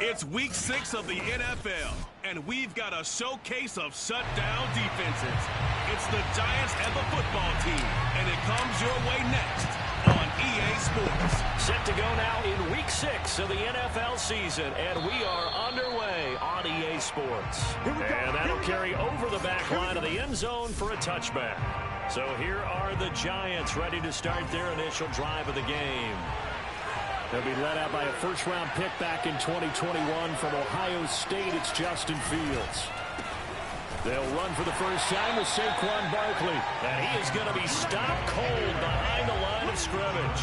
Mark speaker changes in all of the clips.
Speaker 1: It's week 6 of the NFL, and we've got a showcase of shutdown defenses. It's the Giants and the football team, and it comes your way next on EA Sports.
Speaker 2: Set to go now in week 6 of the NFL season, and we are underway on EA Sports. And that'll carry over the back line of the end zone for a touchback. So here are the Giants ready to start their initial drive of the game. They'll be led out by a first-round pick back in 2021 from Ohio State. It's Justin Fields. They'll run for the first time with Saquon Barkley. And he is going to be stopped cold behind the line of scrimmage.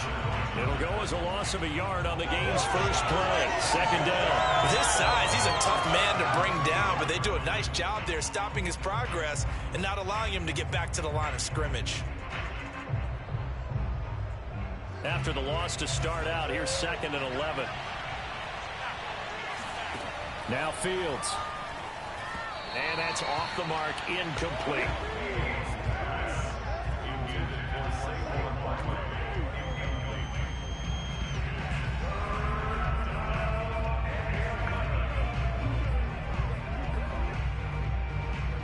Speaker 2: It'll go as a loss of a yard on the game's first play. Second down.
Speaker 3: With his size, he's a tough man to bring down, but they do a nice job there stopping his progress and not allowing him to get back to the line of scrimmage.
Speaker 2: After the loss to start out, here's 2nd and 11. Now Fields. And that's off the mark, incomplete.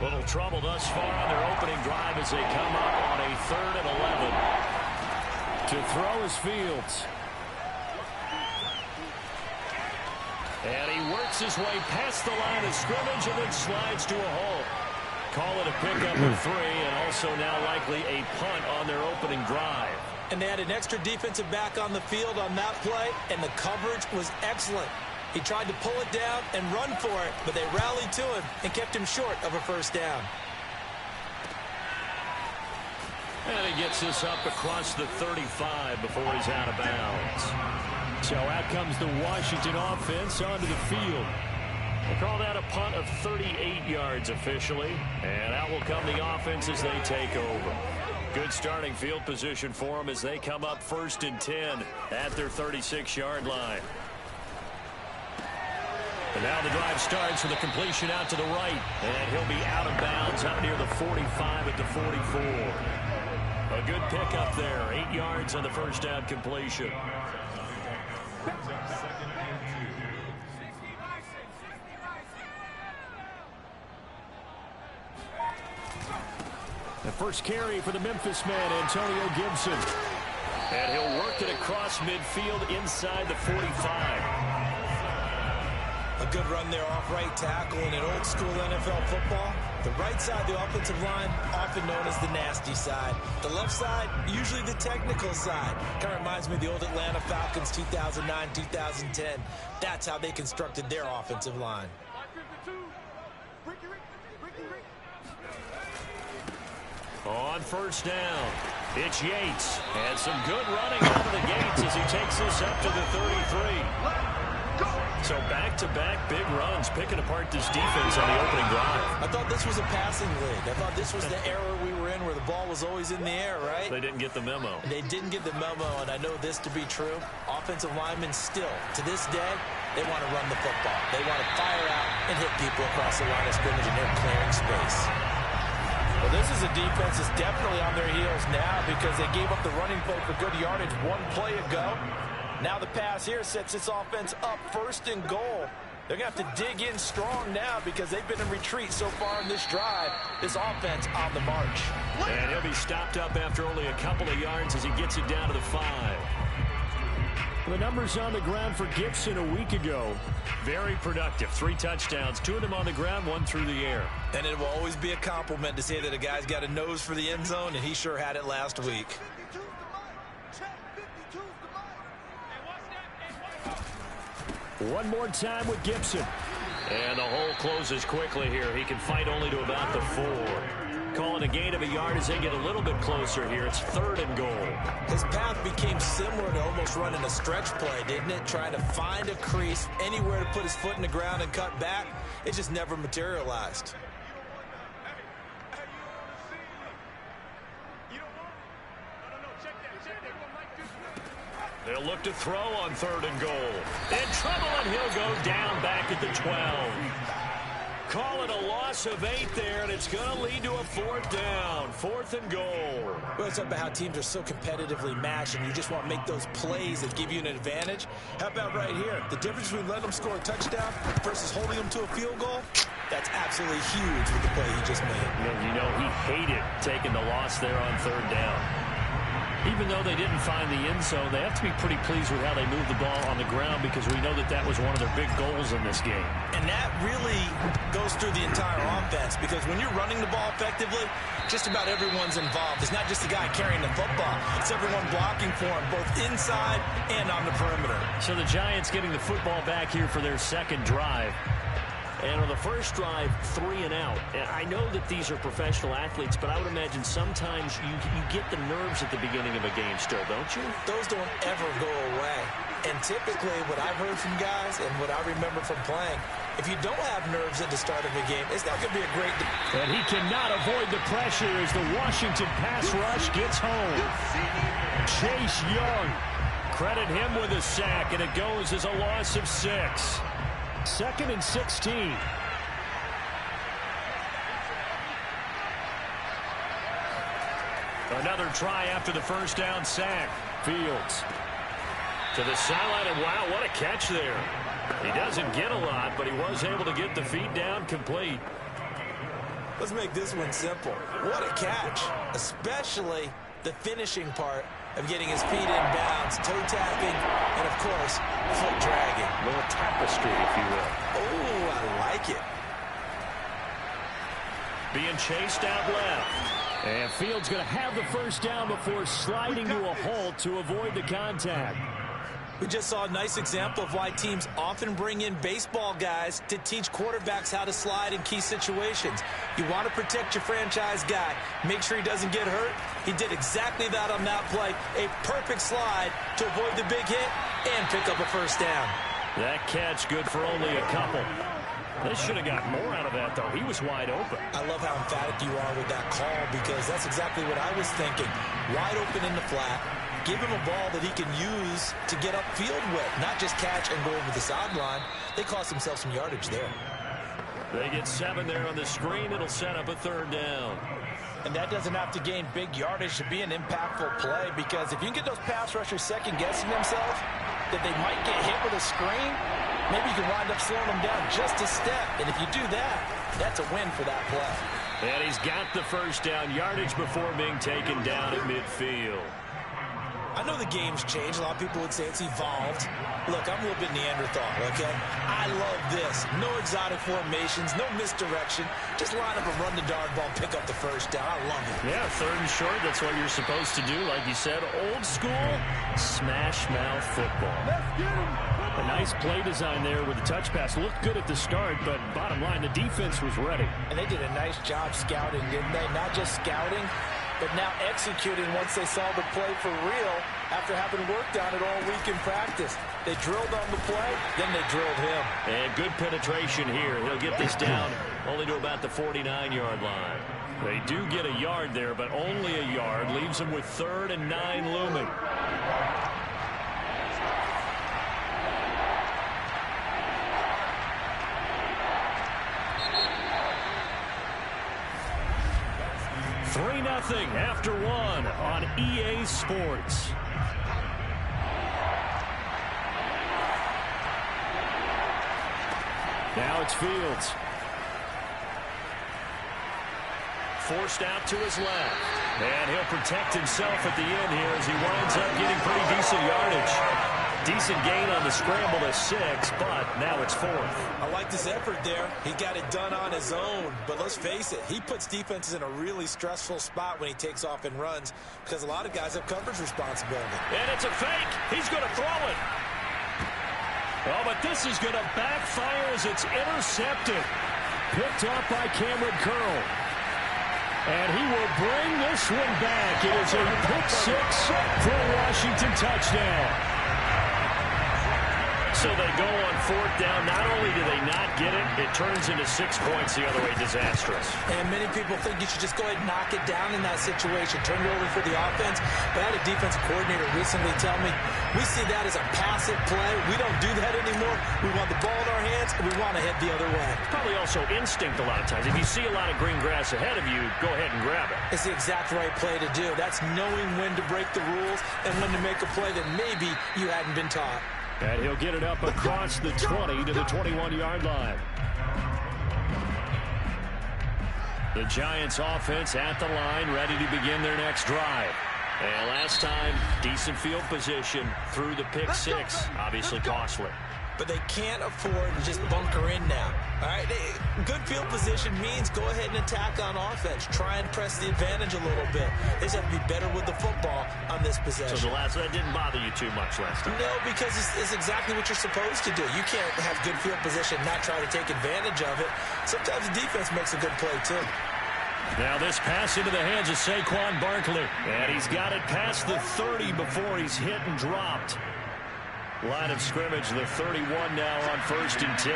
Speaker 2: Little trouble thus far on their opening drive as they come up on a 3rd and 11. To throw is Fields. And he works his way past the line of scrimmage and then slides to a hole. Call it a pickup of 3 and also now likely a punt on their opening drive.
Speaker 3: And they had an extra defensive back on the field on that play, and the coverage was excellent. He tried to pull it down and run for it, but they rallied to him and kept him short of a first down.
Speaker 2: And he gets this up across the 35 before he's out of bounds. So out comes the Washington offense onto the field. We'll call that a punt of 38 yards officially. And out will come the offense as they take over. Good starting field position for them as they come up 1st and 10 at their 36-yard line. And now the drive starts with a completion out to the right. And he'll be out of bounds out near the 45 at the 44. A good pickup there. 8 yards on the first down completion. The first carry for the Memphis man, Antonio Gibson. And he'll work it across midfield inside the 45.
Speaker 3: A good run there off right tackle in an old-school NFL football. The right side of the offensive line, often known as the nasty side. The left side, usually the technical side. Kind of reminds me of the old Atlanta Falcons 2009, 2010. That's how they constructed their offensive line.
Speaker 2: On first down, it's Yates. And some good running out of the gates as he takes this up to the 33. So back-to-back big runs, picking apart this defense on the opening drive.
Speaker 3: I thought this was a passing league. I thought this was the era we were in where the ball was always in the air, right?
Speaker 2: They didn't get the memo.
Speaker 3: They didn't get the memo, and I know this to be true. Offensive linemen still, to this day, they want to run the football. They want to fire out and hit people across the line of scrimmage, and they're clearing space. Well, this is a defense that's definitely on their heels now because they gave up the running play for good yardage one play ago. Now the pass here sets this offense up 1st and goal. They're going to have to dig in strong now because they've been in retreat so far in this drive. This offense on the march.
Speaker 2: And he'll be stopped up after only a couple of yards as he gets it down to the 5. The numbers on the ground for Gibson a week ago. Very productive. 3 touchdowns, 2 of them on the ground, 1 through the air.
Speaker 3: And it will always be a compliment to say that a guy's got a nose for the end zone, and he sure had it last week.
Speaker 2: One more time with Gibson. And the hole closes quickly here. He can fight only to about the 4. Calling a gain of a yard as they get a little bit closer here. It's 3rd and goal.
Speaker 3: His path became similar to almost running a stretch play, didn't it? Trying to find a crease, anywhere to put his foot in the ground and cut back. It just never materialized.
Speaker 2: They'll look to throw on 3rd and goal. In trouble, and he'll go down back at the 12. call it a loss of 8 there, and it's going to lead to a 4th down. 4th and goal.
Speaker 3: Well, it's about how teams are so competitively matched, and you just want to make those plays that give you an advantage. How about right here? The difference between letting them score a touchdown versus holding them to a field goal, that's absolutely huge with the play he just made.
Speaker 2: And you know, he hated taking the loss there on 3rd down. Even though they didn't find the end zone, they have to be pretty pleased with how they moved the ball on the ground, because we know that that was one of their big goals in this game.
Speaker 3: And that really goes through the entire offense, because when you're running the ball effectively, just about everyone's involved. It's not just the guy carrying the football. It's everyone blocking for him, both inside and on the perimeter.
Speaker 2: So the Giants getting the football back here for their 2nd drive. And on the first drive, 3 and out. And I know that these are professional athletes, but I would imagine sometimes you get the nerves at the beginning of a game still, don't you?
Speaker 3: Those don't ever go away. And typically what I've heard from guys and what I remember from playing, if you don't have nerves at the start of a game, it's not going to be a great...
Speaker 2: And he cannot avoid the pressure as the Washington pass rush gets home. Chase Young. Credit him with a sack, and it goes as a loss of 6. 2nd and 16. Another try after the first down sack. Fields to the sideline, and wow, what a catch there. He doesn't get a lot, but he was able to get the feet down complete.
Speaker 3: Let's make this one simple. What a catch, especially the finishing part of getting his feet in bounds, toe tapping, and of course, foot dragging.
Speaker 2: A little tapestry, if you will.
Speaker 3: Oh, I like it.
Speaker 2: Being chased out left. And Fields going to have the first down before sliding to a halt to avoid the contact.
Speaker 3: We just saw a nice example of why teams often bring in baseball guys to teach quarterbacks how to slide in key situations. You want to protect your franchise guy. Make sure he doesn't get hurt. He did exactly that on that play. A perfect slide to avoid the big hit and pick up a first down.
Speaker 2: That catch good for only a couple. They should have got more out of that, though. He was wide open.
Speaker 3: I love how emphatic you are with that call, because that's exactly what I was thinking. Wide open in the flat. Give him a ball that he can use to get upfield with, not just catch and go over the sideline. They cost themselves some yardage there.
Speaker 2: They get 7 there on the screen. It'll set up a 3rd down.
Speaker 3: And that doesn't have to gain big yardage to be an impactful play, because if you can get those pass rushers second-guessing themselves, that they might get hit with a screen, maybe you can wind up slowing them down just a step. And if you do that, that's a win for that play.
Speaker 2: And he's got the first down, yardage before being taken down at midfield.
Speaker 3: I know the game's changed. A lot of people would say it's evolved. Look, I'm a little bit Neanderthal, okay? I love this. No exotic formations, no misdirection. Just line up and run the dart ball, pick up the first down. I love it.
Speaker 2: Yeah, 3rd and short, that's what you're supposed to do. Like you said, old school, smash mouth football.
Speaker 4: Let's get him.
Speaker 2: A nice play design there with the touch pass. Looked good at the start, but bottom line, the defense was ready.
Speaker 3: And they did a nice job scouting, didn't they? Not just scouting, but now executing once they saw the play for real after having worked on it all week in practice. They drilled on the play, then they drilled him.
Speaker 2: And good penetration here. He'll get this down only to about the 49-yard line. They do get a yard there, but only a yard. Leaves them with 3rd and 9 looming. Nothing after 1 on EA Sports. Now it's Fields. Forced out to his left. And he'll protect himself at the end here as he winds up getting pretty decent yardage. Decent gain on the scramble to 6, but now it's 4th.
Speaker 3: I like this effort there. He got it done on his own. But let's face it, he puts defenses in a really stressful spot when he takes off and runs, because a lot of guys have coverage responsibility.
Speaker 2: And it's a fake. He's going to throw it. Oh, but this is going to backfire as it's intercepted. Picked off by Cameron Curl. And he will bring this one back. It is a pick 6 for a Washington touchdown. So they go on 4th down. Not only do they not get it, it turns into 6 points the other way. Disastrous.
Speaker 3: And many people think you should just go ahead and knock it down in that situation. Turn it over for the offense. But I had a defensive coordinator recently tell me, we see that as a passive play. We don't do that anymore. We want the ball in our hands. defense, and we want to head the other way.
Speaker 2: Probably also instinct a lot of times. If you see a lot of green grass ahead of you, go ahead and grab it.
Speaker 3: It's the exact right play to do. That's knowing when to break the rules and when to make a play that maybe you hadn't been taught.
Speaker 2: And he'll get it up across the 20 to the 21-yard line. The Giants offense at the line, ready to begin their next drive. And last time, decent field position through the pick six. Obviously costly.
Speaker 3: But they can't afford to just bunker in now. All right, good field position means go ahead and attack on offense. Try and press the advantage a little bit. They just have to be better with the football on this possession.
Speaker 2: So that didn't bother you too much last time?
Speaker 3: No, because it's exactly what you're supposed to do. You can't have good field position and not try to take advantage of it. Sometimes the defense makes a good play, too.
Speaker 2: Now this pass into the hands of Saquon Barkley. And he's got it past the 30 before he's hit and dropped. Line of scrimmage, the 31 now on 1st and 10.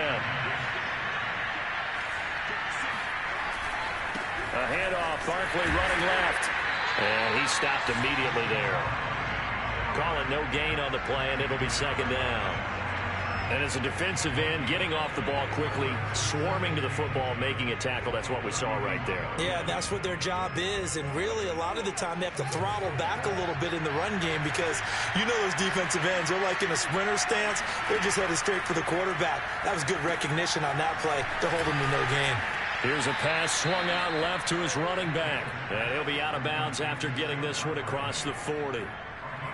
Speaker 2: A handoff, Barkley running left. And he stopped immediately there. Call it no gain on the play, and it'll be 2nd down. And as a defensive end, getting off the ball quickly, swarming to the football, making a tackle, that's what we saw right there.
Speaker 3: Yeah, that's what their job is. And really, a lot of the time, they have to throttle back a little bit in the run game because you know those defensive ends, they're like in a sprinter stance. They're just headed straight for the quarterback. That was good recognition on that play to hold him to no gain.
Speaker 2: Here's a pass swung out left to his running back. And he'll be out of bounds after getting this one across the 40.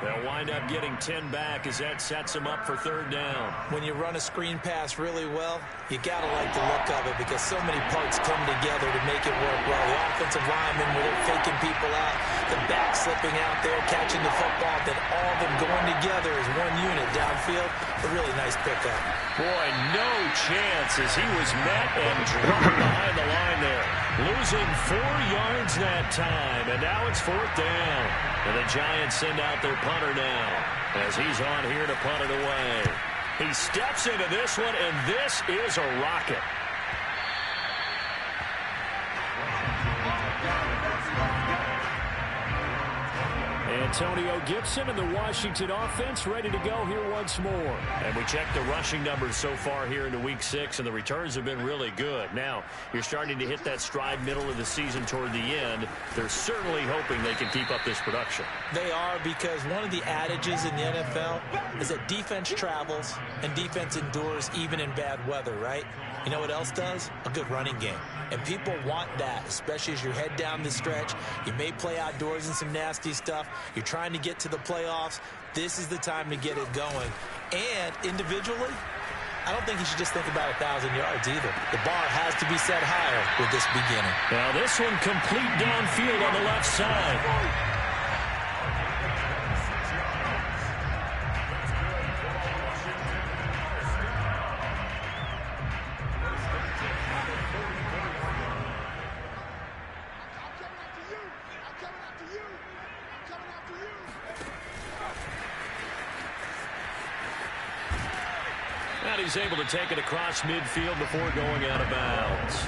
Speaker 2: They'll wind up getting 10 back as that sets them up for 3rd down.
Speaker 3: When you run a screen pass really well, you got to like the look of it because so many parts come together to make it work well. The offensive linemen, where they're faking people out, the back slipping out there, catching the football, then all of them going together as one unit downfield. A really nice pickup.
Speaker 2: Boy, no chance as he was met and dropped behind the line there. Losing 4 yards that time, and now it's 4th down. And the Giants send out their punter now as he's on here to punt it away. He steps into this one, and this is a rocket. Antonio Gibson and the Washington offense ready to go here once more. And we check the rushing numbers so far here into Week 6, and the returns have been really good. Now, you're starting to hit that stride middle of the season toward the end. They're certainly hoping they can keep up this production.
Speaker 3: They are, because one of the adages in the NFL is that defense travels and defense endures even in bad weather, right? You know what else does? A good running game. And people want that, especially as you head down the stretch. You may play outdoors in some nasty stuff. You're trying to get to the playoffs. This is the time to get it going. And individually, I don't think you should just think about 1,000 yards either. The bar has to be set higher with this beginning.
Speaker 2: Now this one complete downfield on the left side. He's able to take it across midfield before going out of bounds.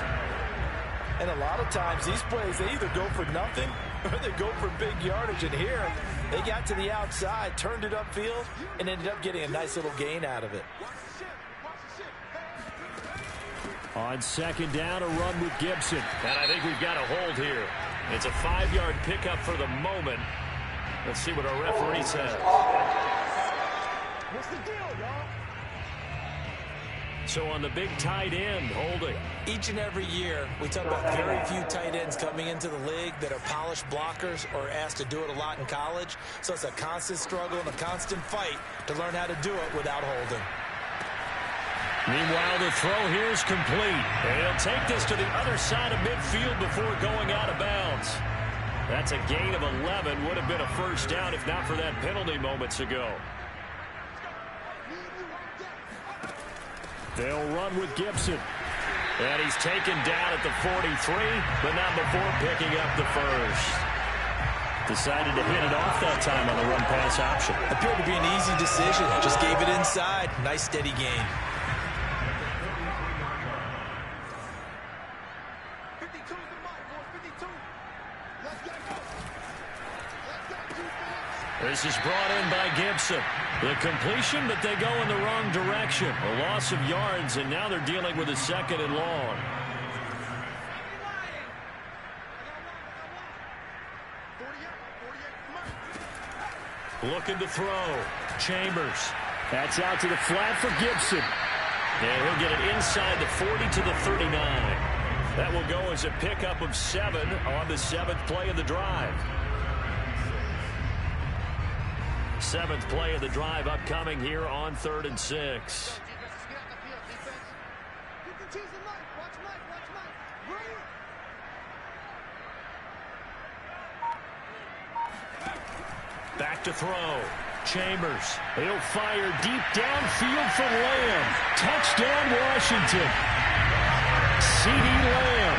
Speaker 3: And a lot of times these plays, they either go for nothing or they go for big yardage. And here, they got to the outside, turned it upfield, and ended up getting a nice little gain out of it.
Speaker 2: On 2nd down, a run with Gibson. And I think we've got a hold here. It's a 5-yard pickup for the moment. Let's see what our referee says.
Speaker 4: What's the deal, y'all?
Speaker 2: So on the big tight end, holding.
Speaker 3: Each and every year, we talk about very few tight ends coming into the league that are polished blockers or asked to do it a lot in college. So it's a constant struggle and a constant fight to learn how to do it without holding.
Speaker 2: Meanwhile, the throw here is complete. And he'll take this to the other side of midfield before going out of bounds. That's a gain of 11. Would have been a 1st down if not for that penalty moments ago. They'll run with Gibson. And he's taken down at the 43, but not before picking up the 1st. Decided to hit it off that time on the run-pass option.
Speaker 3: Appeared to be an easy decision. Just gave it inside. Nice, steady gain.
Speaker 4: 52 is the mark, boys. 52. Let's go.
Speaker 2: This is brought in by Gibson. The completion, but they go in the wrong direction. A loss of yards, and now they're dealing with a 2nd and long. Looking to throw. Chambers. That's out to the flat for Gibson. And he'll get it inside the 40 to the 39. That will go as a pickup of 7 on the 7th play of the drive. 7th play of the drive upcoming here on 3rd and 6. Back to throw. Chambers. He'll fire deep downfield for Lamb. Touchdown, Washington. C.D. Lamb.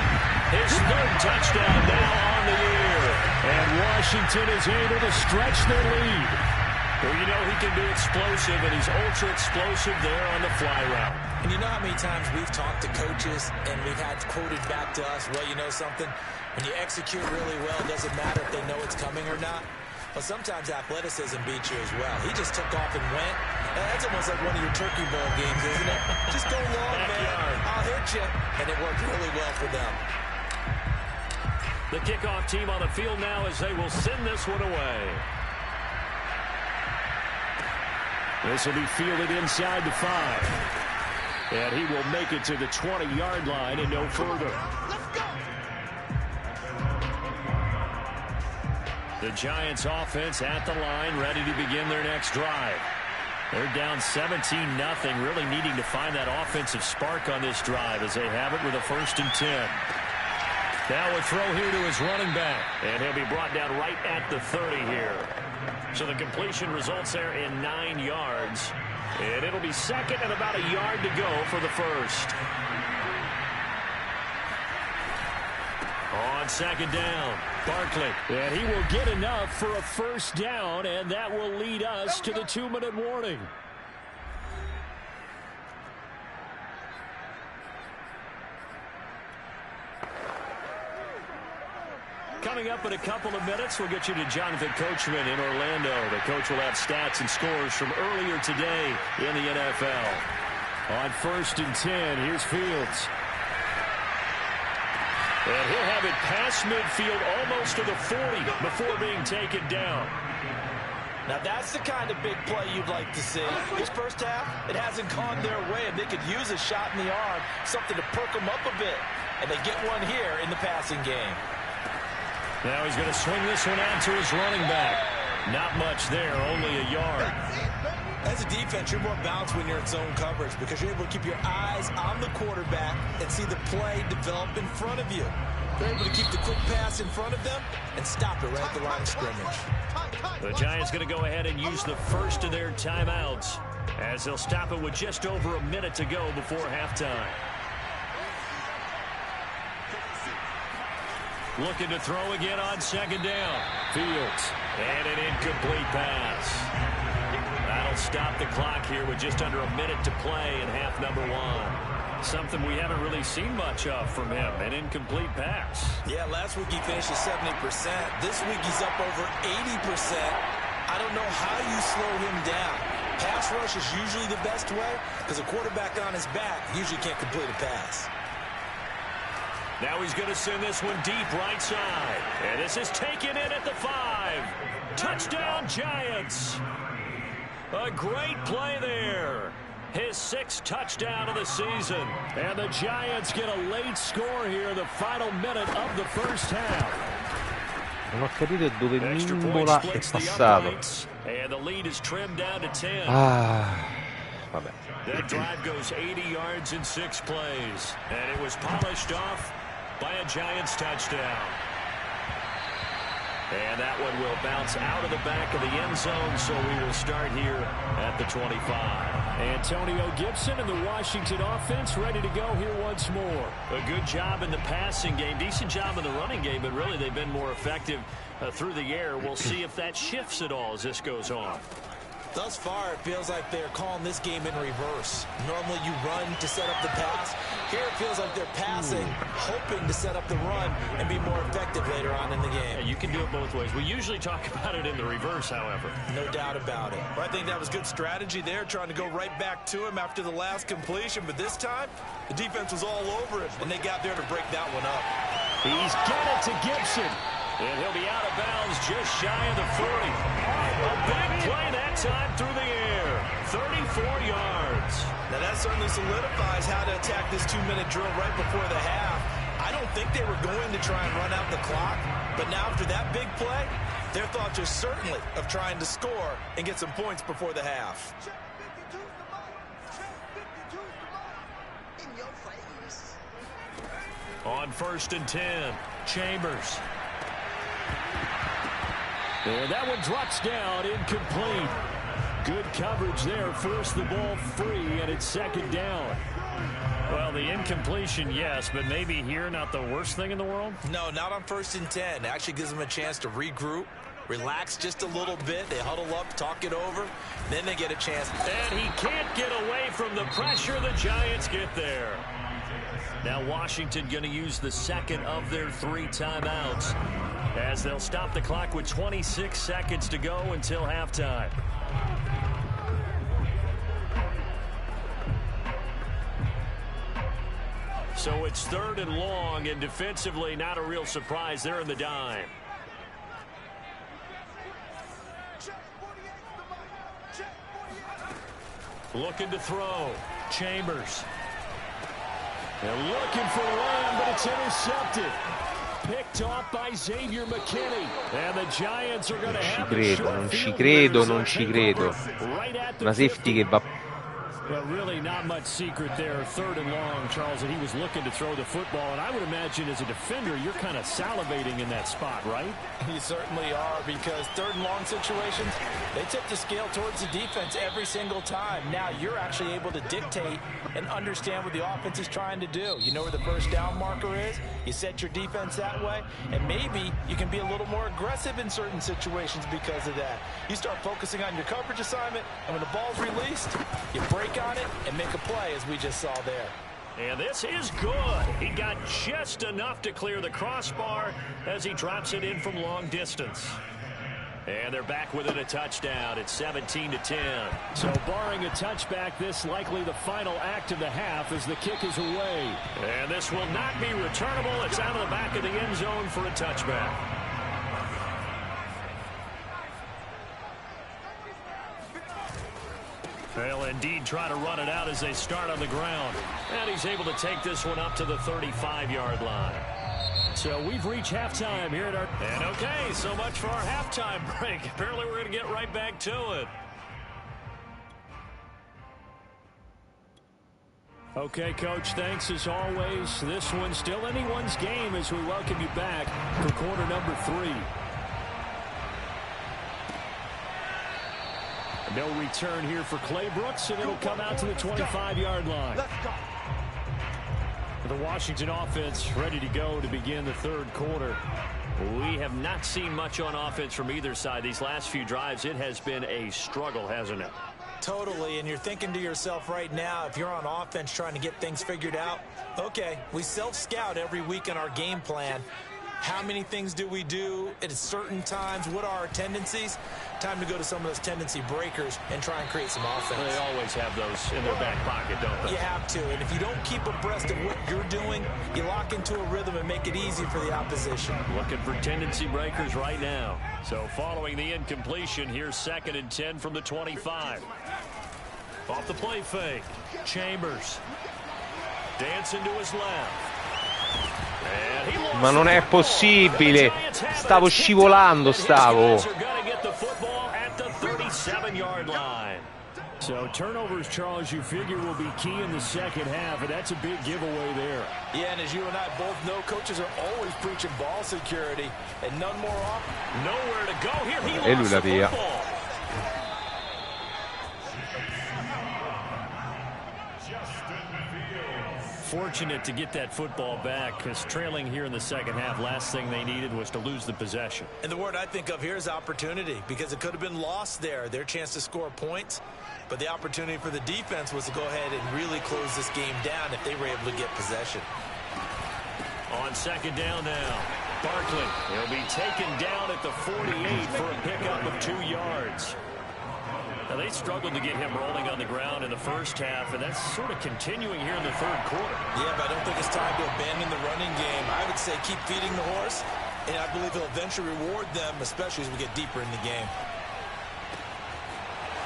Speaker 2: His 3rd touchdown now on the year. And Washington is able to stretch their lead. Well, you know he can be explosive, and he's ultra explosive there on the fly route.
Speaker 3: And you know how many times we've talked to coaches and we've had quoted back to us, well, you know something? When you execute really well, it doesn't matter if they know it's coming or not. But sometimes athleticism beats you as well. He just took off and went. That's almost like one of your Turkey Bowl games, isn't it? Just go long, man. I'll hit you. And it worked really well for them.
Speaker 2: The kickoff team on the field now as they will send this one away. This will be fielded inside the 5. And he will make it to the 20-yard line and no further. The Giants offense at the line, ready to begin their next drive. They're down 17-0, really needing to find that offensive spark on this drive as they have it with a 1st and 10. Now a throw here to his running back, and he'll be brought down right at the 30 here. So the completion results there in 9 yards, and it'll be 2nd and about a yard to go for the 1st. On 2nd down, Barkley. And he will get enough for a 1st down, and that will lead us to the 2-minute warning. Coming up in a couple of minutes, we'll get you to Jonathan Coachman in Orlando. The coach will have stats and scores from earlier today in the NFL. On 1st and 10, here's Fields. And he'll have it past midfield almost to the 40 before being taken down.
Speaker 3: Now that's the kind of big play you'd like to see. This first half, it hasn't gone their way, and they could use a shot in the arm, something to perk them up a bit. And they get one here in the passing game.
Speaker 2: Now he's going to swing this one out to his running back. Not much there, only a yard.
Speaker 3: As a defense, you're more balanced when you're in zone coverage because you're able to keep your eyes on the quarterback and see the play develop in front of you. They're able to keep the quick pass in front of them and stop it right at the line of scrimmage.
Speaker 2: The Giants going to go ahead and use the 1st of their timeouts as they'll stop it with just over a minute to go before halftime. Looking to throw again on 2nd down. Fields. And an incomplete pass. That'll stop the clock here with just under a minute to play in half number 1. Something we haven't really seen much of from him, an incomplete pass.
Speaker 3: Yeah, last week he finished at 70%. This week he's up over 80%. I don't know how you slow him down. Pass rush is usually the best way because a quarterback on his back usually can't complete a pass.
Speaker 2: Now he's going to send this one deep right side. And this is taken in at the 5. Touchdown, Giants. A great play there. His 6th touchdown of the season. And the Giants get a late score here in the final minute of the first half.
Speaker 5: Non ho capito dove Mimbola è passato.
Speaker 2: And the lead is trimmed down to 10.
Speaker 5: Vabbè.
Speaker 2: That drive goes 80 yards in 6 plays. And it was polished off by a Giants touchdown. And that one will bounce out of the back of the end zone, so we will start here at the 25. Antonio Gibson and the Washington offense ready to go here once more. A good job in the passing game, decent job in the running game, but really they've been more effective through the air. We'll see if that shifts at all as this goes on.
Speaker 3: Thus far, it feels like they're calling this game in reverse. Normally you run to set up the pass. Here it feels like they're passing, hoping to set up the run and be more effective later on in the game.
Speaker 2: Yeah, you can do it both ways. We usually talk about it in the reverse, however.
Speaker 3: No doubt about it.
Speaker 6: Well, I think that was good strategy there, trying to go right back to him after the last completion. But this time, the defense was all over him, and they got there to break that one up.
Speaker 2: He's got it to Gibson. And he'll be out of bounds just shy of the 40. A big play that time through the air. 34 yards.
Speaker 6: Now that certainly solidifies how to attack this 2-minute drill right before the half. I don't think they were going to try and run out the clock, but now after that big play, their thoughts are certainly of trying to score and get some points before the half.
Speaker 2: On 1st and 10, Chambers. And that one drops down, incomplete. Good coverage there, forced the ball free, and it's 2nd down. Well, the incompletion, yes, but maybe here not the worst thing in the world?
Speaker 3: No, not on 1st and 10. It actually gives them a chance to regroup, relax just a little bit. They huddle up, talk it over, then they get a chance.
Speaker 2: And he can't get away from the pressure. The Giants get there. Now Washington going to use the 2nd of their 3 timeouts as they'll stop the clock with 26 seconds to go until halftime. So it's 3rd and long, and defensively not a real surprise. They're in the dime. Looking to throw. Chambers. They're looking for Lamb, but it's intercepted. Picked off by Xavier McKinney. And the Giants are going to have a short field goal.
Speaker 5: Non ci credo. Una safety che va.
Speaker 2: Well, really not much secret there. 3rd and long, Charles, and he was looking to throw the football. And I would imagine as a defender, you're kind of salivating in that spot, right?
Speaker 3: You certainly are, because 3rd and long situations, they tip the scale towards the defense every single time. Now you're actually able to dictate and understand what the offense is trying to do. You know where the first down marker is. You set your defense that way, and maybe you can be a little more aggressive in certain situations because of that. You start focusing on your coverage assignment, and when the ball's released, you break on it and make a play, as we just saw there.
Speaker 2: And this is good. He got just enough to clear the crossbar as he drops it in from long distance. And they're back within a touchdown. It's 17-10. So barring a touchback, this likely the final act of the half as the kick is away. And this will not be returnable. It's out of the back of the end zone for a touchback. They'll indeed try to run it out as they start on the ground. And he's able to take this one up to the 35-yard line. So we've reached halftime here at our... And okay, so much for our halftime break. Apparently we're going to get right back to it. Okay, Coach, thanks as always. This one's still anyone's game as we welcome you back for quarter number 3. No return here for Clay Brooks, and it'll come out to the 25-yard line. The Washington offense ready to go to begin the 3rd quarter. We have not seen much on offense from either side. These last few drives, it has been a struggle, hasn't it?
Speaker 3: Totally, and you're thinking to yourself right now, if you're on offense trying to get things figured out, okay, we self-scout every week in our game plan. How many things do we do at certain times? What are our tendencies? Time to go to some of those tendency breakers and try and create some offense.
Speaker 2: Well, they always have those in their back pocket, don't they?
Speaker 3: You have to, and if you don't keep abreast of what you're doing, you lock into a rhythm and make it easy for the opposition.
Speaker 2: Looking for tendency breakers right now. So following the incompletion, here's 2nd and 10 from the 25. Off the play fake. Chambers. Dancing to his left.
Speaker 5: Ma non è possibile. Stavo scivolando, stavo.
Speaker 2: So turnovers, Charles, you figure will be key in the 2nd half, and that's a big giveaway there.
Speaker 3: Yeah, and as you and I both know, coaches are always preaching ball security, and none more often.
Speaker 2: Nowhere to go here. He lost the football. fortunate to get that football back, because trailing here in the second half, last thing they needed was to lose the possession.
Speaker 6: And the word I think of here is opportunity, because it could have been lost there, their chance to score points. But the opportunity for the defense was to go ahead and really close this game down if they were able to get possession.
Speaker 2: On second down now, Barkley. He'll be taken down at the 48 for a pickup of 2 yards. Now, they struggled to get him rolling on the ground in the first half, and that's sort of continuing here in the third quarter.
Speaker 6: Yeah, but I don't think it's time to abandon the running game. I would say keep feeding the horse, and I believe he'll eventually reward them, especially as we get deeper in the game.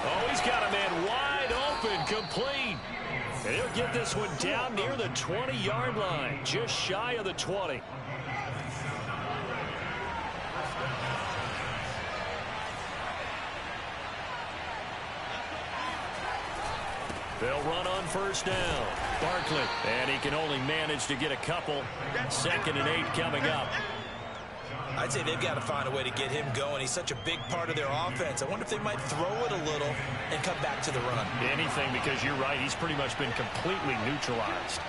Speaker 2: Oh, he's got a man wide open, complete. And he'll get this one down near the 20-yard line, just shy of the 20. They'll run on first down. Barkley, and he can only manage to get a couple. 2nd and 8 coming up.
Speaker 6: I'd say they've got to find a way to get him going. He's such a big part of their offense. I wonder if they might throw it a little and come back to the run.
Speaker 2: Anything, because you're right, he's pretty much been completely neutralized.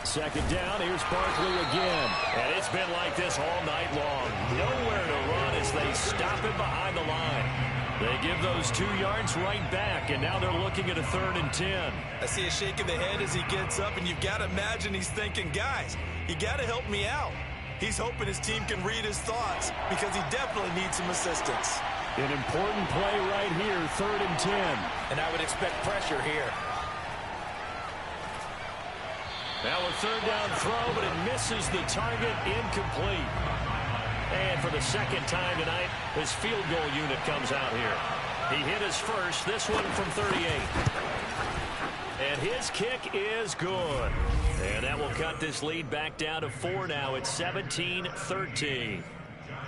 Speaker 2: Second down, here's Barkley again. And it's been like this all night long. Nowhere to run as they stop him behind the line. They give those 2 yards right back, and now they're looking at a 3rd and 10.
Speaker 6: I see a shake of the head as he gets up, and you've got to imagine he's thinking, guys, you got to help me out. He's hoping his team can read his thoughts because he definitely needs some assistance.
Speaker 2: An important play right here, 3rd and 10.
Speaker 6: And I would expect pressure here.
Speaker 2: Now a 3rd down throw, but it misses the target, incomplete. And for the second time tonight, his field goal unit comes out here. He hit his first, this one from 38. And his kick is good. And that will cut this lead back down to 4 now. It's 17-13.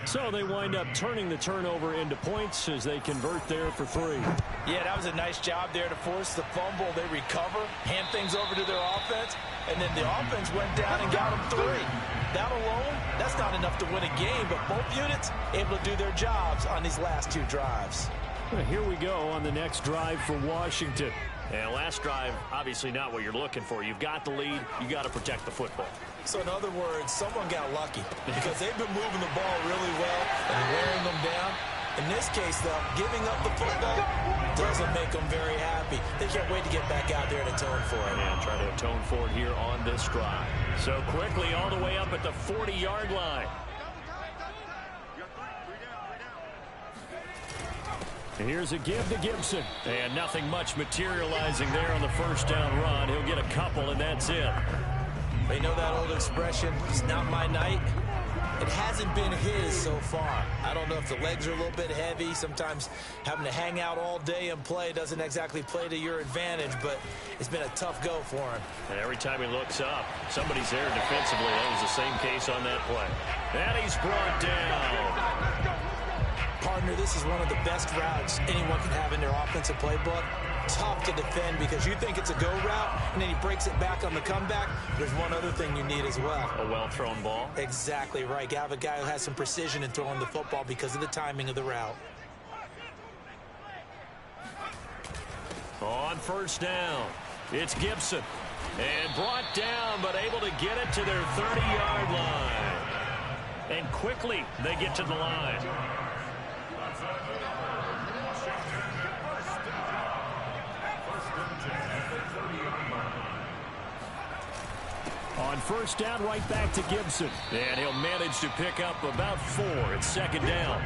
Speaker 2: So they wind up turning the turnover into points as they convert there for 3.
Speaker 6: Yeah, that was a nice job there to force the fumble. They recover, hand things over to their offense, and then the offense went down and got them 3. That alone, that's not enough to win a game, but both units able to do their jobs on these last 2 drives.
Speaker 2: Well, here we go on the next drive for Washington. And last drive, obviously not what you're looking for. You've got the lead. You got to protect the football.
Speaker 6: So in other words, someone got lucky because they've been moving the ball really well and wearing them down. In this case, though, giving up the football doesn't make them very happy. They can't wait to get back out there and atone for it.
Speaker 2: And try to atone for it here on this drive. So quickly all the way up at the 40-yard line. And here's a give to Gibson. And nothing much materializing there on the first down run. He'll get a couple, and that's it.
Speaker 6: They know that old expression, it's not my night. It hasn't been his so far. I don't know if the legs are a little bit heavy. Sometimes having to hang out all day and play doesn't exactly play to your advantage, but it's been a tough go for him.
Speaker 2: And every time he looks up, somebody's there defensively. That was the same case on that play. And he's brought down.
Speaker 6: Partner, this is one of the best routes anyone can have in their offensive playbook. Tough to defend because you think it's a go route, and then he breaks it back on the comeback. There's one other thing you need as well.
Speaker 2: A well-thrown ball.
Speaker 6: Exactly right. You have a guy who has some precision in throwing the football because of the timing of the route.
Speaker 2: On first down, it's Gibson. And brought down, but able to get it to their 30-yard line. And quickly, they get to the line. On first down, right back to Gibson. And he'll manage to pick up about 4. It's second down.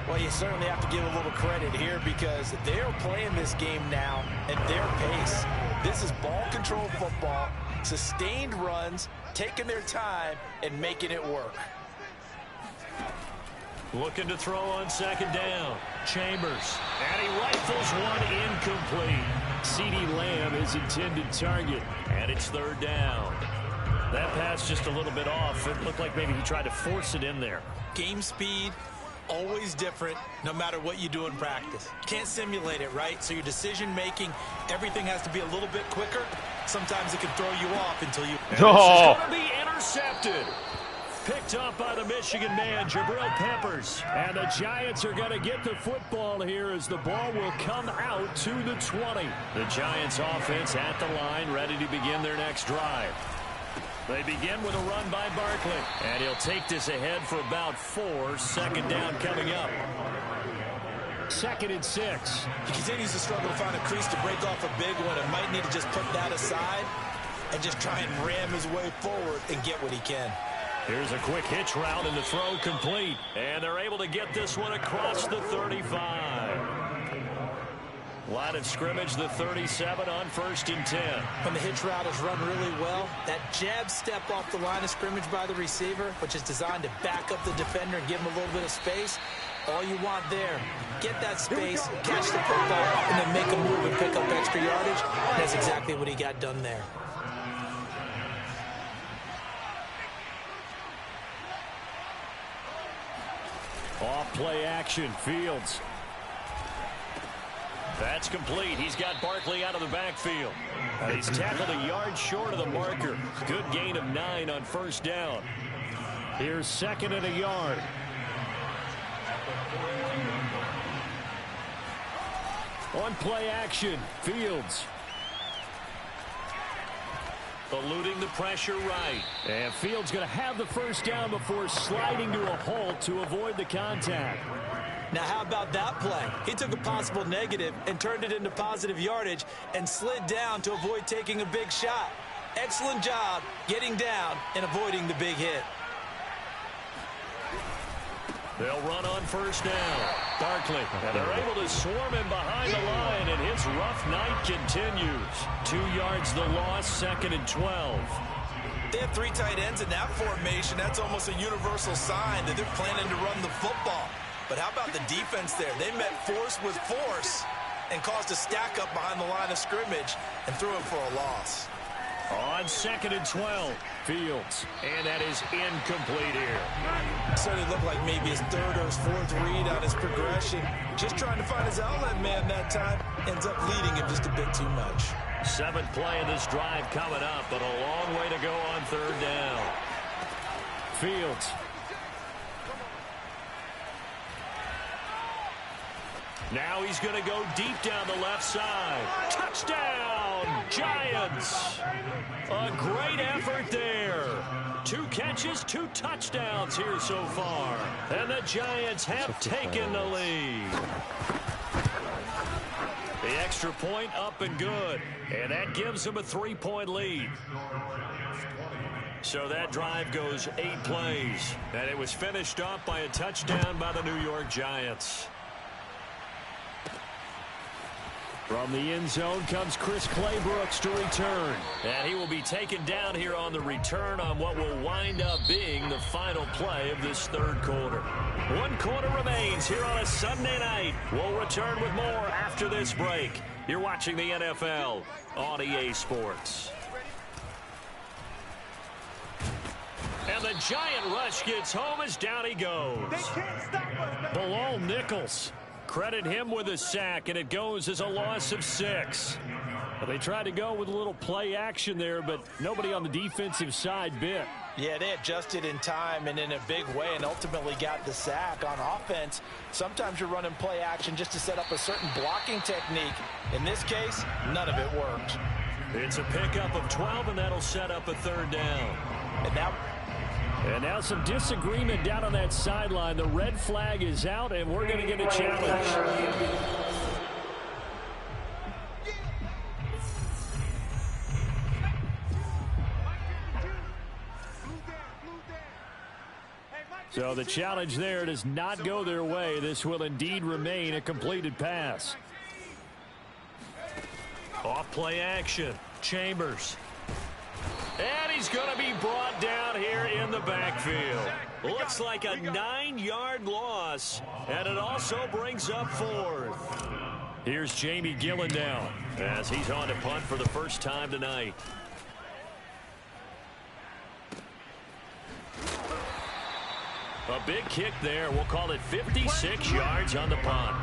Speaker 6: Well, you certainly have to give a little credit here because they're playing this game now at their pace. This is ball control football, sustained runs, taking their time, and making it work.
Speaker 2: Looking to throw on second down. Chambers. And he rifles one incomplete. CeeDee Lamb is intended target. And it's third down. That pass just a little bit off. It looked like maybe he tried to force it in there.
Speaker 6: Game speed, always different, no matter what you do in practice. Can't simulate it, right? So your decision-making, everything has to be a little bit quicker. Sometimes it can throw you off until you...
Speaker 2: And this is going to be intercepted. picked up by the Michigan man, Jabril Peppers. And the Giants are going to get the football here as the ball will come out to the 20. The Giants offense at the line, ready to begin their next drive. They begin with a run by Barkley. And he'll take this ahead for about 4. Second down coming up. 2nd and 6.
Speaker 6: He continues to struggle to find a crease to break off a big one and might need to just put that aside and just try and ram his way forward and get what he can.
Speaker 2: Here's a quick hitch route and the throw complete. And they're able to get this one across the 35. Line of scrimmage, the 37 on 1st and 10.
Speaker 3: When the hitch route is run really well, that jab step off the line of scrimmage by the receiver, which is designed to back up the defender and give him a little bit of space, all you want there, get that space, catch the football, and then make a move and pick up extra yardage. That's exactly what he got done there.
Speaker 2: Off play action, Fields. That's complete. He's got Barkley out of the backfield. And he's tackled a yard short of the marker. Good gain of 9 on 1st down. Here's 2nd and a yard. On play action, Fields. Eluding the pressure right. And Fields going to have the 1st down before sliding to a halt to avoid the contact.
Speaker 3: Now, how about that play? He took a possible negative and turned it into positive yardage and slid down to avoid taking a big shot. Excellent job getting down and avoiding the big hit.
Speaker 2: They'll run on 1st down. Barkley. And they're able to swarm him behind the line, and his rough night continues. 2 yards the loss, 2nd and 12.
Speaker 6: They have 3 tight ends in that formation. That's almost a universal sign that they're planning to run the football. But how about the defense there? They met force with force and caused a stack up behind the line of scrimmage and threw him for a loss.
Speaker 2: On 2nd and 12, Fields. And that is incomplete here.
Speaker 6: Certainly looked like maybe his 3rd or his 4th read on his progression. Just trying to find his outlet man that time. Ends up leading him just a bit too much.
Speaker 2: 7th play of this drive coming up, but a long way to go on 3rd down. Fields. Now he's going to go deep down the left side. Touchdown, Giants. A great effort there. 2 catches, 2 touchdowns here so far. And the Giants have taken the lead. The extra point up and good. And that gives them a 3-point lead. So that drive goes 8 plays. And it was finished off by a touchdown by the New York Giants. From the end zone comes Chris Claybrooks to return. And he will be taken down here on the return on what will wind up being the final play of this 3rd quarter. 1 quarter remains here on a Sunday night. We'll return with more after this break. You're watching the NFL on EA Sports. And the Giant rush gets home as down he goes. Bilal Nichols. Credit him with a sack, and it goes as a loss of 6. Well, they tried to go with a little play action there, but nobody on the defensive side bit.
Speaker 3: Yeah, they adjusted in time and in a big way and ultimately got the sack. On offense, sometimes you're running play action just to set up a certain blocking technique. In this case, none of it worked.
Speaker 2: It's a pickup of 12, and that'll set up a 3rd down. And now some disagreement down on that sideline. The red flag is out, and we're going to get a challenge. So the challenge there does not go their way. This will indeed remain a completed pass. Off play action. Chambers. And he's going to be brought down here in the backfield. Looks like a 9-yard loss, and it also brings up 4th. Here's Jamie Gillen down as he's on to punt for the first time tonight. A big kick there. We'll call it 56 yards on the punt.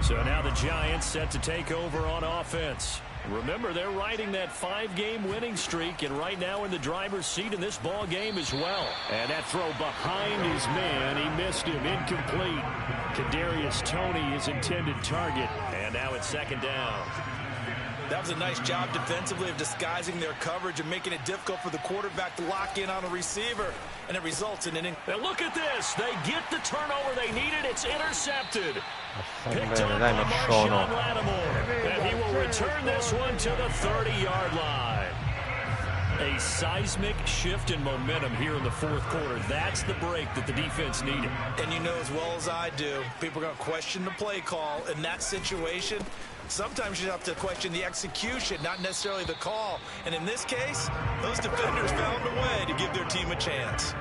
Speaker 2: So now the Giants set to take over on offense. Remember, they're riding that 5-game winning streak, and right now in the driver's seat in this ball game as well. And that throw behind his man, he missed him, incomplete. Kadarius Toney, his intended target, and now it's second down.
Speaker 6: That was a nice job defensively of disguising their coverage and making it difficult for the quarterback to lock in on a receiver, and it results in an...
Speaker 2: Now look at this. They get the turnover they needed. It's intercepted. Picked up by Marshawn Lattimore. And he will return this one to the 30-yard line. A seismic shift in momentum here in the fourth quarter. That's the break that the defense needed.
Speaker 6: And you know as well as I do, people are going to question the play call in that situation. Sometimes you have to question the execution, not necessarily the call. And in this case, those defenders found a way to give their team a chance.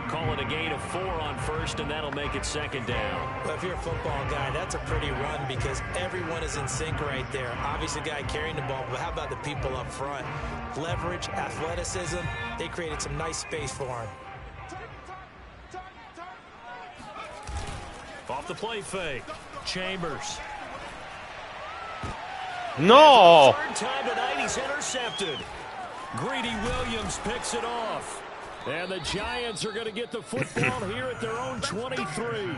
Speaker 2: Call it a gain of 4 on first, and that'll make it second down.
Speaker 3: Well, if you're a football guy, that's a pretty run because everyone is in sync right there. Obviously, the guy carrying the ball, but how about the people up front? Leverage, athleticism, they created some nice space for him.
Speaker 2: Off the play fake, Chambers.
Speaker 5: No!
Speaker 2: Third time tonight, he's intercepted. Greedy Williams picks it off. And the Giants are going to get the football here at their own 23.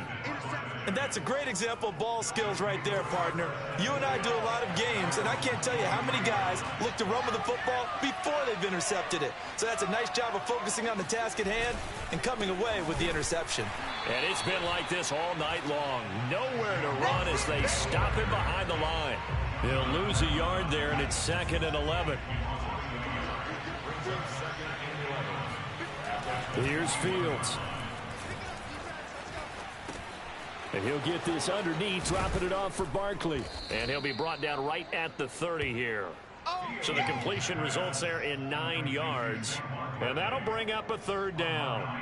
Speaker 6: And that's a great example of ball skills right there, partner. You and I do a lot of games, and I can't tell you how many guys look to run with the football before they've intercepted it. So that's a nice job of focusing on the task at hand and coming away with the interception.
Speaker 2: And it's been like this all night long. Nowhere to run as they stop him behind the line. He'll lose a yard there, and it's 2nd and 11. Here's Fields. And he'll get this underneath, dropping it off for Barkley. And he'll be brought down right at the 30 here. So the completion results there in 9 yards. And that'll bring up a 3rd down.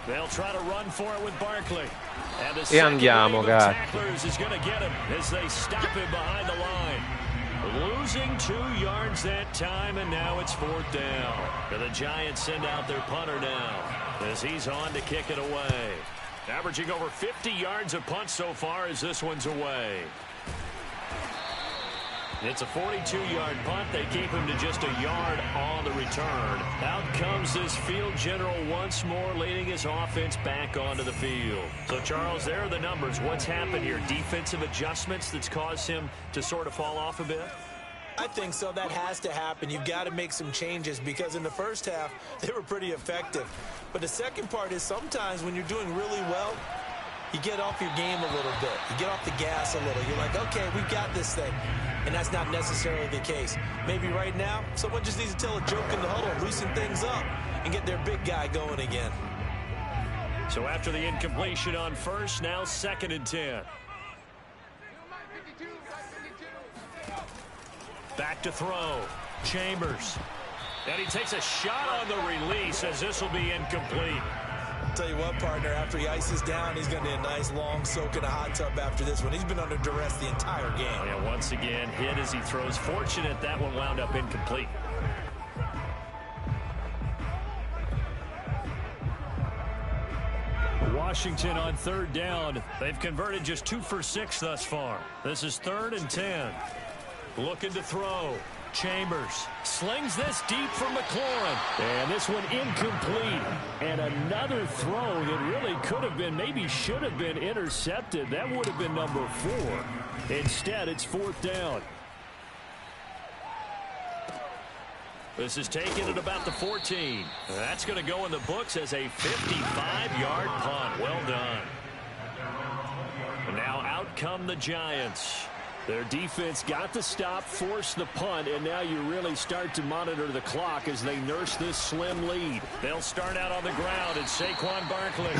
Speaker 2: They'll try to run for it with Barkley. And the
Speaker 5: andiamo,
Speaker 2: tacklers is going to get him as they stop him behind the line. Losing 2 yards that time, and now it's 4th down. And the Giants send out their punter now as he's on to kick it away. Averaging over 50 yards a punt so far as this one's away. It's a 42-yard punt. They keep him to just a yard on the return. Out comes this field general once more, leading his offense back onto the field. So, Charles, there are the numbers. What's happened here? Defensive adjustments that's caused him to sort of fall off a bit?
Speaker 6: I think so. That has to happen. You've got to make some changes because in the first half, they were pretty effective. But the second part is sometimes when you're doing really well, you get off your game a little bit. You get off the gas a little. You're like, okay, we've got this thing. And that's not necessarily the case. Maybe right now, someone just needs to tell a joke in the huddle, loosen things up, and get their big guy going again.
Speaker 2: So after the incompletion on first, now 2nd and 10. Back to throw. Chambers. And he takes a shot on the release as this will be incomplete.
Speaker 6: I'll tell you what, partner, after he ices down, he's going to need a nice long soak in a hot tub after this one. He's been under duress the entire game.
Speaker 2: Oh, yeah, once again, hit as he throws. Fortunate that one wound up incomplete. Washington on 3rd down. They've converted just 2 for 6 thus far. This is 3rd and 10. Looking to throw. Chambers slings this deep for McLaurin. And this one incomplete. And another throw that really could have been, maybe should have been intercepted. That would have been number 4. Instead, it's 4th down. This is taken at about the 14. That's going to go in the books as a 55-yard punt. Well done. And now out come the Giants. Their defense got the stop, forced the punt, and now you really start to monitor the clock as they nurse this slim lead. They'll start out on the ground, and Saquon Barkley.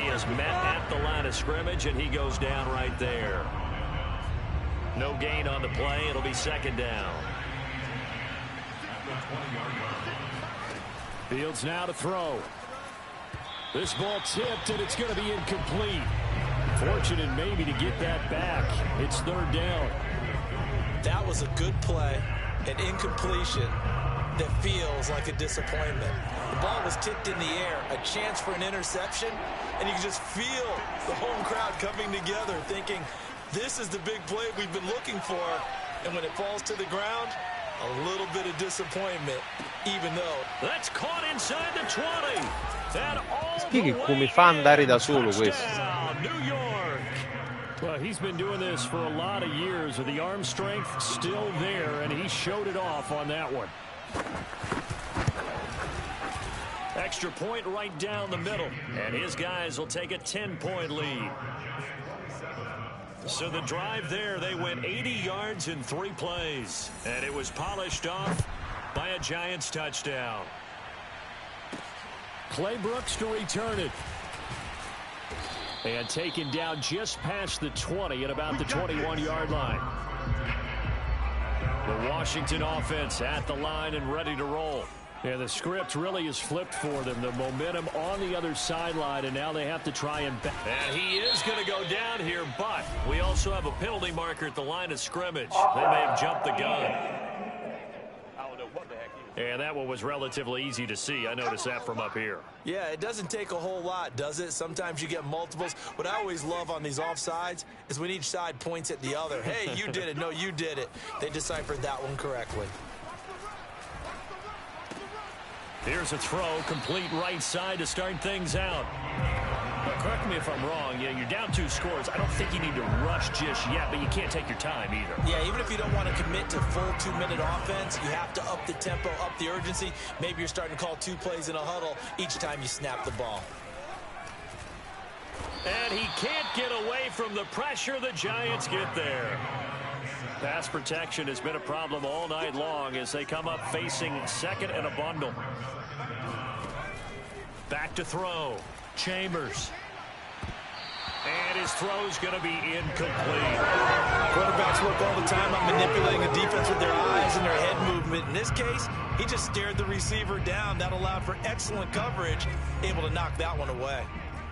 Speaker 2: He is met at the line of scrimmage, and he goes down right there. No gain on the play. It'll be 2nd down. Fields now to throw. This ball tipped, and it's going to be incomplete. Fortunate maybe to get that back. It's 3rd down.
Speaker 6: That was a good play, an incompletion. that feels like a disappointment. The ball was tipped in the air, a chance for an interception, and you can just feel the home crowd coming together thinking, this is the big play we've been looking for. And when it falls to the ground, a little bit of disappointment, even though.
Speaker 2: That's caught inside the 20. And all
Speaker 5: Spieghi come fa andare da solo questo.
Speaker 2: New York. Well, he's been doing this for a lot of years with the arm strength still there, and he showed it off on that one. Extra point right down the middle, and his guys will take a 10-point lead. So the drive there, they went 80 yards in 3 plays, and it was polished off by a Giants touchdown. Clay Brooks to return it. And taken down just past the 20 at about the 21-yard line. The Washington offense at the line and ready to roll. Yeah, the script really is flipped for them. The momentum on the other sideline, and now they have to try and... And he is going to go down here, but we also have a penalty marker at the line of scrimmage. They may have jumped the gun. And that one was relatively easy to see. I noticed that from up here.
Speaker 6: Yeah, it doesn't take a whole lot, does it? Sometimes you get multiples. What I always love on these offsides is when each side points at the other. Hey, you did it. No, you did it. They deciphered that one correctly.
Speaker 2: Here's a throw, complete right side to start things out. Well, correct me if I'm wrong. Yeah, you're down 2 scores. I don't think you need to rush just yet, but you can't take your time either.
Speaker 6: Yeah, even if you don't want to commit to full 2-minute offense, you have to up the tempo, up the urgency. Maybe you're starting to call 2 plays in a huddle each time you snap the ball.
Speaker 2: And he can't get away from the pressure. The Giants get there. Pass protection has been a problem all night long as they come up facing second and a bundle. Back to throw. Chambers. And his throw's going to be incomplete.
Speaker 6: Quarterbacks work all the time on manipulating a defense with their eyes and their head movement. In this case, he just stared the receiver down. That allowed for excellent coverage, able to knock that one away.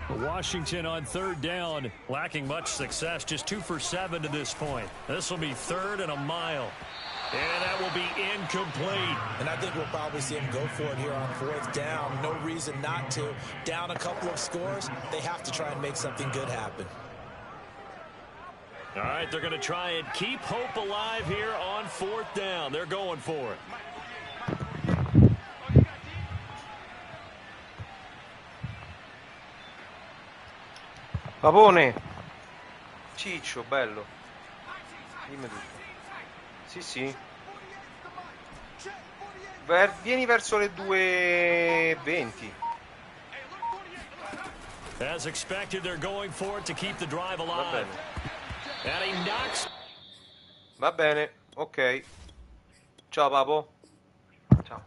Speaker 2: Washington on 3rd down, lacking much success, just 2 for 7 to this point. This will be 3rd and a mile. And that will be incomplete.
Speaker 6: And I think we'll probably see him go for it here on 4th down. No reason not to. Down a couple of scores, they have to try and make something good happen.
Speaker 2: All right, they're going to try and keep hope alive here on 4th down. They're going for it.
Speaker 5: Papone. Ciccio, bello. Dimmi tutto. Sì, sì. Vieni verso le 2:20.
Speaker 2: As expected, they're going for it to keep the drive alive. And he knocks.
Speaker 5: Va bene, ok. Ciao, Papo. Ciao.